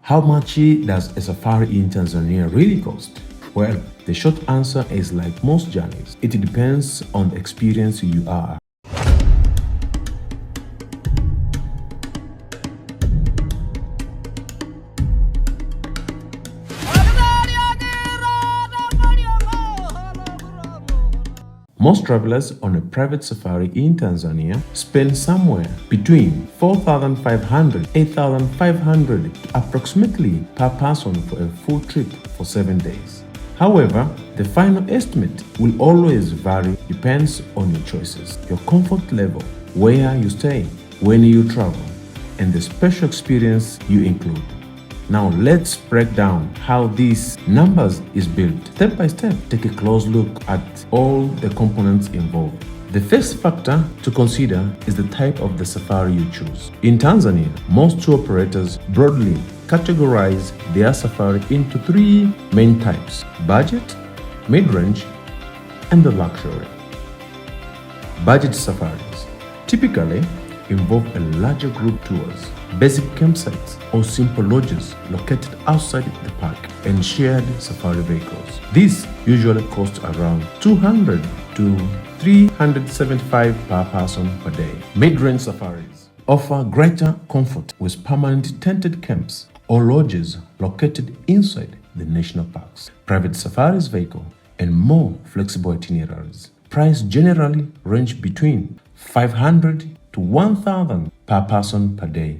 How much does a safari in Tanzania really cost? Well, the short answer is like most journeys. It depends on the experience you are. Most travelers on a private safari in Tanzania spend somewhere between 4,500 to 8,500 approximately per person for a full trip for 7 days. However, the final estimate will always vary, depends on your choices, your comfort level, where you stay, when you travel, and the special experience you include. Now let's break down how these numbers is built. Step by step, take a close look at all the components involved. The first factor to consider is the type of the safari you choose. In Tanzania, most tour operators broadly categorize their safari into 3 main types: budget, mid-range, and the luxury. Budget safaris typically involve a larger group tours, basic campsites, or simple lodges located outside the park, and shared safari vehicles. These usually cost around 200 to 375 per person per day. Mid-range safaris offer greater comfort with permanent tented camps or lodges located inside the national parks, private safaris vehicle, and more flexible itineraries. Price generally range between 500 to 1,000 per person per day.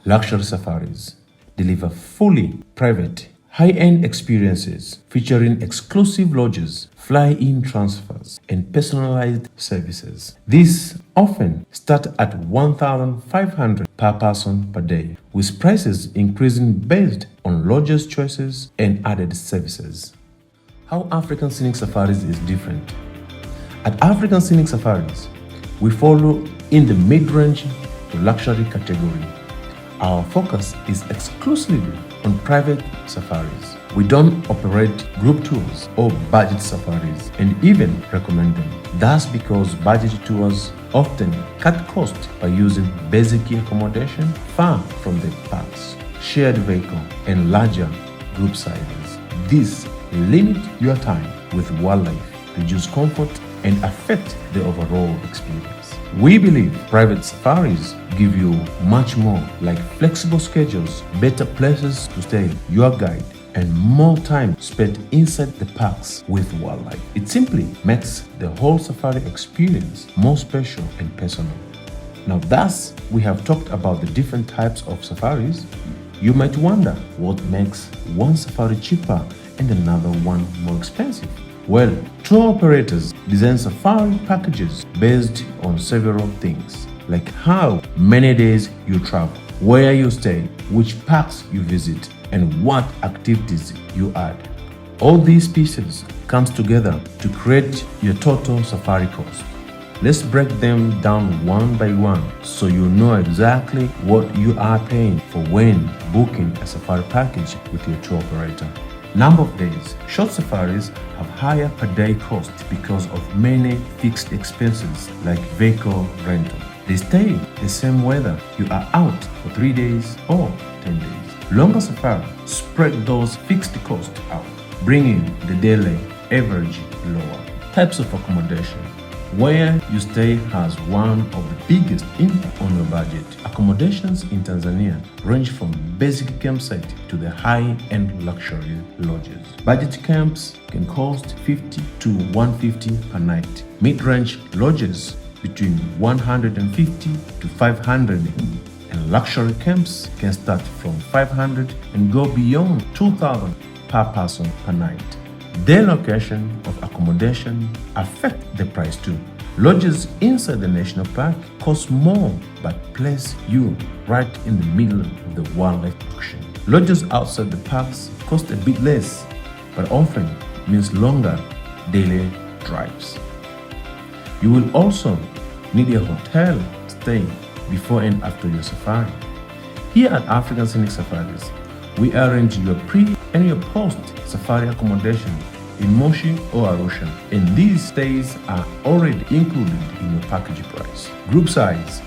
Luxury safaris deliver fully private, high-end experiences featuring exclusive lodges, fly-in transfers, and personalized services. These often start at 1,500 per person per day, with prices increasing based on lodges' choices and added services. How African Scenic Safaris is different. At African Scenic Safaris, we follow in the mid-range to luxury category. Our focus is exclusively on private safaris. We don't operate group tours or budget safaris and even recommend them. That's because budget tours often cut costs by using basic accommodation far from the parks, shared vehicle, and larger group sizes. This limit your time with wildlife, reduce comfort, and affect the overall experience. We believe private safaris give you much more, like flexible schedules, better places to stay, your guide, and more time spent inside the parks with wildlife. It simply makes the whole safari experience more special and personal. Now thus, we have talked about the different types of safaris. You might wonder what makes one safari cheaper and another one more expensive. Well, tour operators design safari packages based on several things, like how many days you travel, where you stay, which parks you visit, and what activities you add. All these pieces comes together to create your total safari cost. Let's break them down one by one so you know exactly what you are paying for when booking a safari package with your tour operator. Number of days. Short safaris have higher per day cost because of many fixed expenses like vehicle rental. They stay the same whether you are out for 3 days or 10 days. Longer safaris spread those fixed costs out, bringing the daily average lower. Types of accommodation. Where you stay has one of the biggest impact on your budget. Accommodations in Tanzania range from basic campsite to the high-end luxury lodges. Budget camps can cost 50 to 150 per night. Mid-range lodges between 150 to 500, and luxury camps can start from 500 and go beyond 2,000 per person per night. Their location of accommodation affect the price too. Lodges inside the national park cost more but place you right in the middle of the wildlife auction. Lodges outside the parks cost a bit less but often means longer daily drives. You will also need a hotel stay before and after your safari. Here at African Scenic Safaris, we arrange your pre and your post safari accommodation in Moshi or Arusha, and these stays are already included in your package price. Group size.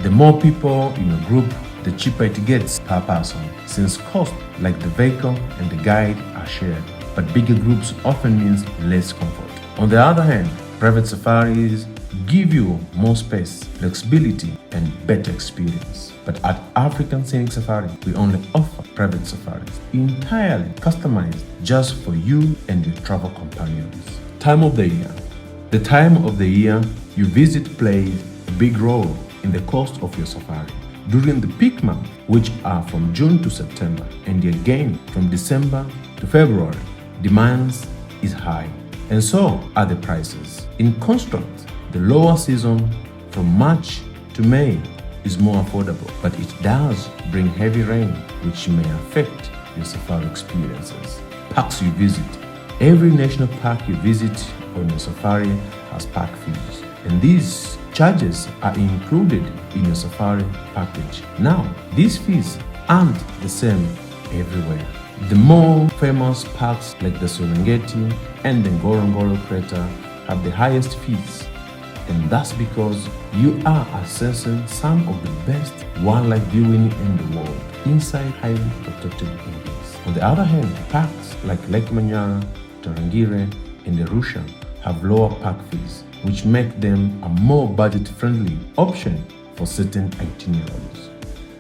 The more people in your group, the cheaper it gets per person, since costs like the vehicle and the guide are shared. But bigger groups often means less comfort. On the other hand, private safaris give you more space, flexibility, and better experience. But at African Scenic Safari, we only offer private safaris, entirely customized just for you and your travel companions. Time of the year. The time of the year you visit plays a big role in the cost of your safari. During the peak months, which are from June to September, and again from December to February, demand is high, and so are the prices. In contrast, the lower season from March to May is more affordable, but it does bring heavy rain, which may affect your safari experiences. Parks you visit. Every national park you visit on your safari has park fees, and these charges are included in your safari package. Now, these fees aren't the same everywhere. The more famous parks like the Serengeti and the Ngorongoro Crater have the highest fees, and that's because you are accessing some of the best wildlife viewing in the world inside highly protected areas. On the other hand, parks like Lake Manyara, Tarangire, and Arusha have lower park fees, which make them a more budget-friendly option for certain itineraries.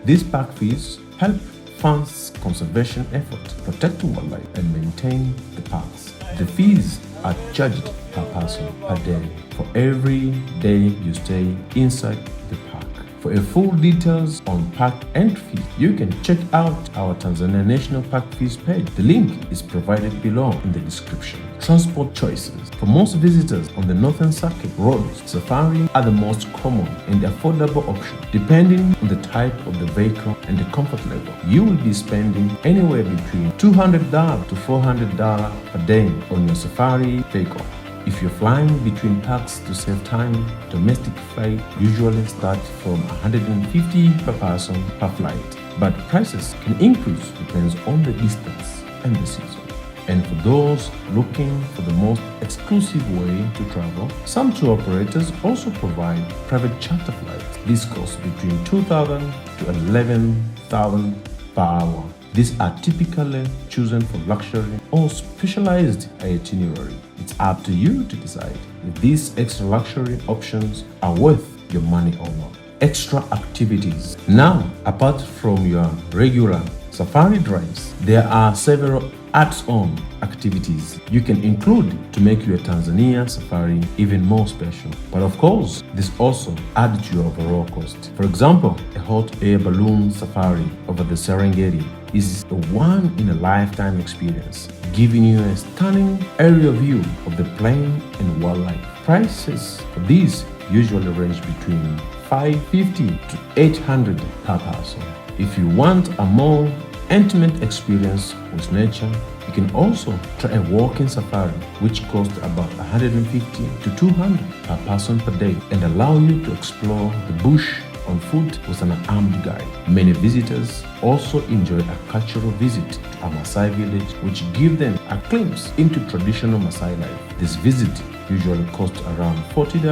These park fees help fund conservation efforts, protect wildlife, and maintain the parks. The fees are charged per person per day for every day you stay inside the park. For a full details on park entry, you can check out our Tanzania National Park fees page. The link is provided below in the description. Transport choices. For most visitors on the Northern Circuit, roads, safari are the most common and affordable option. Depending on the type of the vehicle and the comfort level, you will be spending anywhere between $200 to $400 per day on your safari vehicle. If you're flying between parks to save time, domestic flight usually start from $150 per person per flight, but prices can increase depends on the distance and the season. And for those looking for the most exclusive way to travel, some tour operators also provide private charter flights. This costs between $2,000 to $11,000 per hour. These are typically chosen for luxury or specialized itinerary. It's up to you to decide if these extra luxury options are worth your money or not. Extra activities. Now, apart from your regular safari drives, there are several add-on activities you can include to make your Tanzania safari even more special. But of course, this also adds to your overall cost. For example, a hot air balloon safari over the Serengeti is a one-in-a-lifetime experience, giving you a stunning aerial view of the plain and wildlife. Prices for these usually range between $550 to $800 per person. If you want a more intimate experience with nature, you can also try a walking safari, which costs about $150 to $200 per person per day and allow you to explore the bush on foot with an armed guide. Many visitors also enjoy a cultural visit to a Maasai village, which gives them a glimpse into traditional Maasai life. This visit usually costs around $40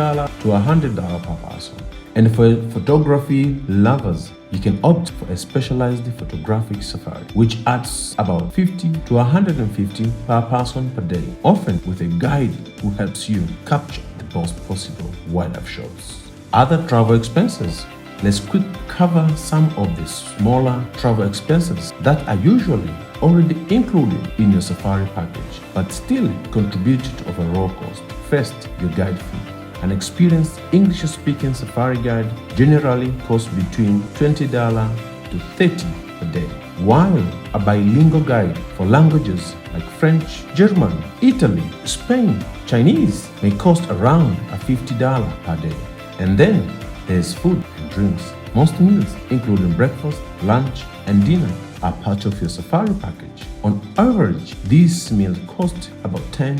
to $100 per person. And for photography lovers, you can opt for a specialized photographic safari, which adds about $50 to $150 per person per day, often with a guide who helps you capture the best possible wildlife shots. Other travel expenses. Let's quickly cover some of the smaller travel expenses that are usually already included in your safari package, but still contribute to overall cost. First, your guide fee. An experienced English-speaking safari guide generally costs between $20 to $30 per day, while a bilingual guide for languages like French, German, Italy, Spain, Chinese may cost around $50 per day. And then there's food and drinks. Most meals, including breakfast, lunch, and dinner, are part of your safari package. On average, these meals cost about $10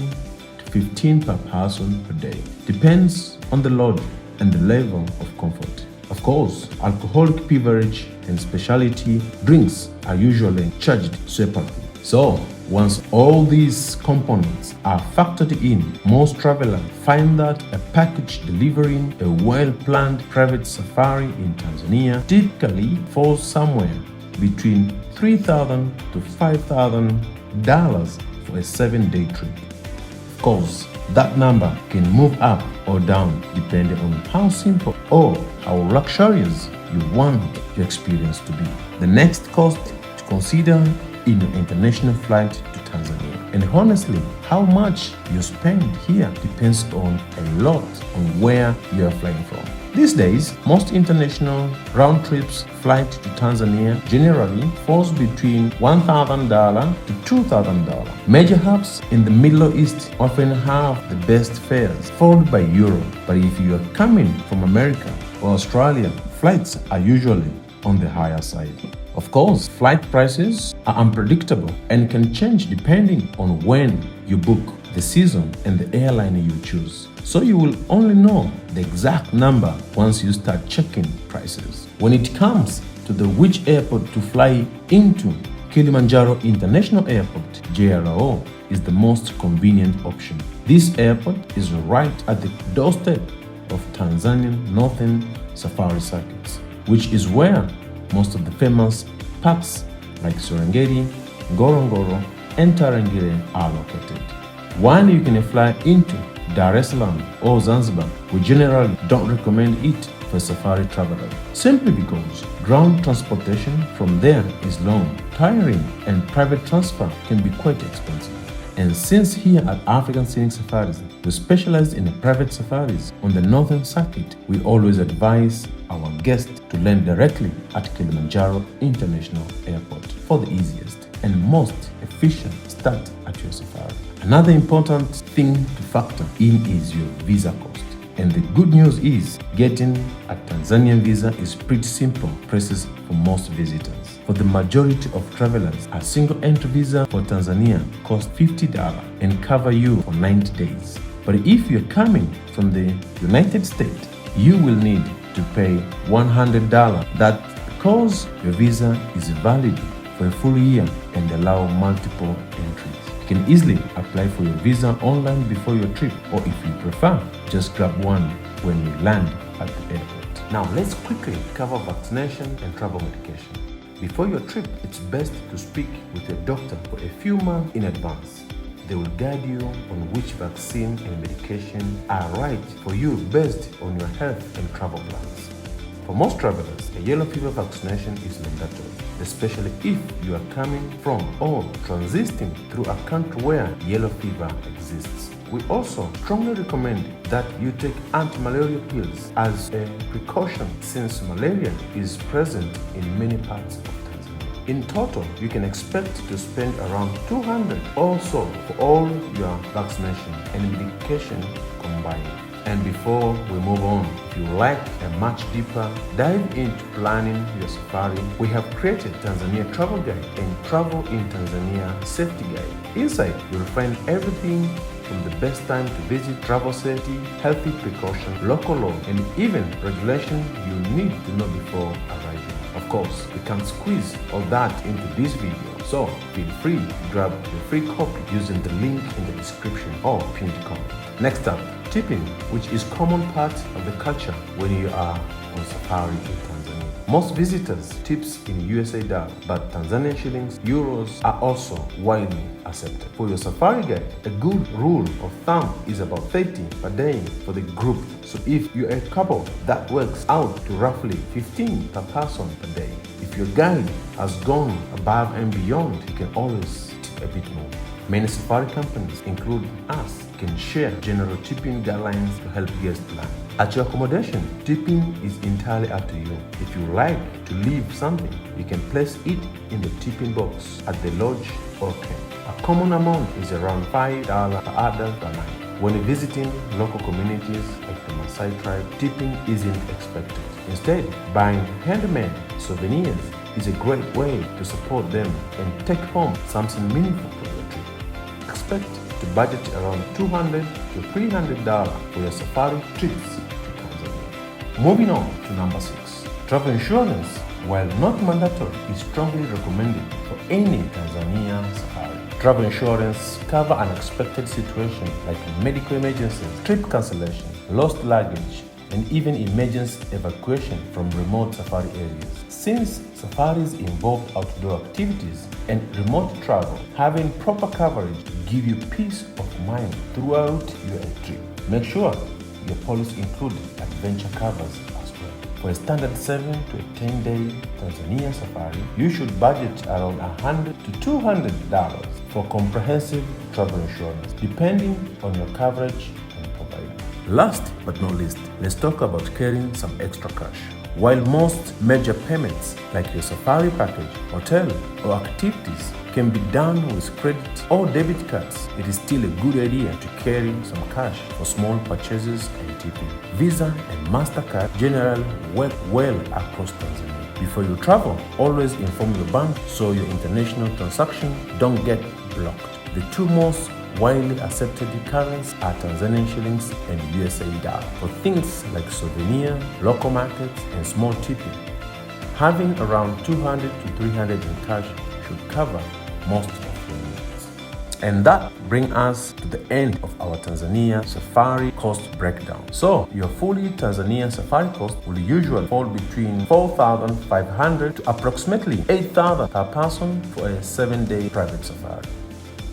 to $15 per person per day. Depends on the load and the level of comfort. Of course, alcoholic beverage and specialty drinks are usually charged separately. So, once all these components are factored in, most travelers find that a package delivering a well-planned private safari in Tanzania typically falls somewhere between $3,000 to $5,000 for a 7-day trip. Of course, that number can move up or down depending on how simple or how luxurious you want your experience to be. The next cost to consider in your international flight to Tanzania. And honestly, how much you spend here depends on a lot on where you are flying from. These days, most international round trips flight to Tanzania generally falls between $1,000 to $2,000. Major hubs in the Middle East often have the best fares, followed by Europe. But if you are coming from America or Australia, flights are usually on the higher side. Of course, flight prices are unpredictable and can change depending on when you book, the season, and the airline you choose. So you will only know the exact number once you start checking prices. When it comes to which airport to fly into, Kilimanjaro International Airport, JRO, is the most convenient option. This airport is right at the doorstep of Tanzanian Northern Safari Circuits, which is where most of the famous parks like Serengeti, Ngorongoro, and Tarangire are located. While you can fly into Dar es Salaam or Zanzibar, we generally don't recommend it for safari travelers, simply because ground transportation from there is long, tiring, and private transfer can be quite expensive. And since here at African Scenic Safaris, we specialize in the private safaris on the Northern Circuit, we always advise our guests to land directly at Kilimanjaro International Airport for the easiest and most efficient start at your safari. Another important thing to factor in is your visa cost. And the good news is getting a Tanzanian visa is pretty simple process for most visitors. For the majority of travelers, a single entry visa for Tanzania costs $50 and cover you for 90 days. But if you're coming from the United States, you will need to pay $100. That's because your visa is valid for a full year and allow multiple entries. You can easily apply for your visa online before your trip, or if you prefer, just grab one when you land at the airport. Now let's quickly cover vaccination and travel medication. Before your trip, it's best to speak with your doctor for a few months in advance. They will guide you on which vaccine and medication are right for you based on your health and travel plans. For most travelers, a yellow fever vaccination is mandatory, especially if you are coming from or transiting through a country where yellow fever exists. We also strongly recommend that you take anti-malaria pills as a precaution, since malaria is present in many parts of Tanzania. In total, you can expect to spend around $200 or so for all your vaccination and medication combined. And before we move on, if you like a much deeper dive into planning your safari, we have created Tanzania Travel Guide and Travel in Tanzania Safety Guide. Inside, you'll find everything from the best time to visit, travel safety, healthy precaution, local law, and even regulation you need to know before arriving. Of course, we can't squeeze all that into this video, so feel free to grab your free copy using the link in the description or pinned comment. Next up, tipping, which is common part of the culture when you are on safari in Tanzania. Most visitors tips in USA dollar, but Tanzanian shillings, euros are also widely accepted. For your safari guide, a good rule of thumb is about 30 per day for the group. So if you're a couple, that works out to roughly 15 per person per day. If your guide has gone above and beyond, you can always tip a bit more. Many safari companies, including us, can share general tipping guidelines to help guests plan. At your accommodation, tipping is entirely up to you. If you like to leave something, you can place it in the tipping box at the lodge or camp. A common amount is around $5 per adult per night. When visiting local communities like the Maasai tribe, tipping isn't expected. Instead, buying handmade souvenirs is a great way to support them and take home something meaningful from your trip. Expect to budget around $200 to $300 for your safari trips to Tanzania. Moving on to number 6. Travel insurance, while not mandatory, is strongly recommended for any Tanzania safari. Travel insurance cover unexpected situations like medical emergencies, trip cancellation, lost luggage, and even emergency evacuation from remote safari areas. Since safaris involve outdoor activities and remote travel, having proper coverage gives you peace of mind throughout your trip. Make sure your policy includes adventure covers as well. For a standard 7 to 10-day Tanzania safari, you should budget around $100 to $200 for comprehensive travel insurance, depending on your coverage and provider. Last but not least, let's talk about carrying some extra cash. While most major payments like your safari package, hotel, or activities can be done with credit or debit cards, it is still a good idea to carry some cash for small purchases and tipping. Visa and MasterCard generally work well across Tanzania. Before you travel, always inform your bank so your international transactions don't get blocked. The two most widely accepted currencies are Tanzanian shillings and USA dollar for things like souvenir, local markets, and small tipping. Having around 200 to 300 in cash should cover most of your needs. And that brings us to the end of our Tanzania safari cost breakdown. So your fully Tanzania safari cost will usually fall between $4,500 to approximately $8,000 per person for a 7-day private safari.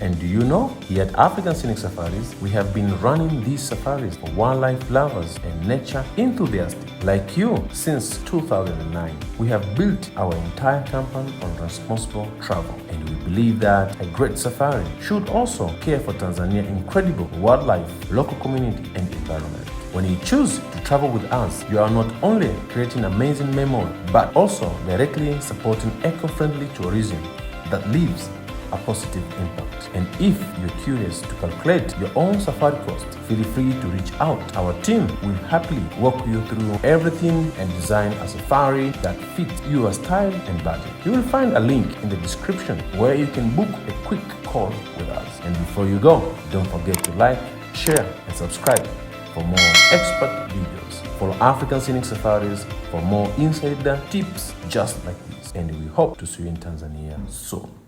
And do you know, here at African Scenic Safaris, we have been running these safaris for wildlife lovers and nature enthusiasts like you since 2009. We have built our entire company on responsible travel, and we believe that a great safari should also care for Tanzania's incredible wildlife, local community, and environment. When you choose to travel with us, you are not only creating amazing memories, but also directly supporting eco-friendly tourism that leaves a positive impact. And if you're curious to calculate your own safari cost, feel free to reach out. Our team will happily walk you through everything and design a safari that fits your style and budget. You will find a link in the description where you can book a quick call with us. And before you go, don't forget to like, share, and subscribe for more expert videos. Follow African Scenic Safaris for more insider tips just like this. And we hope to see you in Tanzania soon.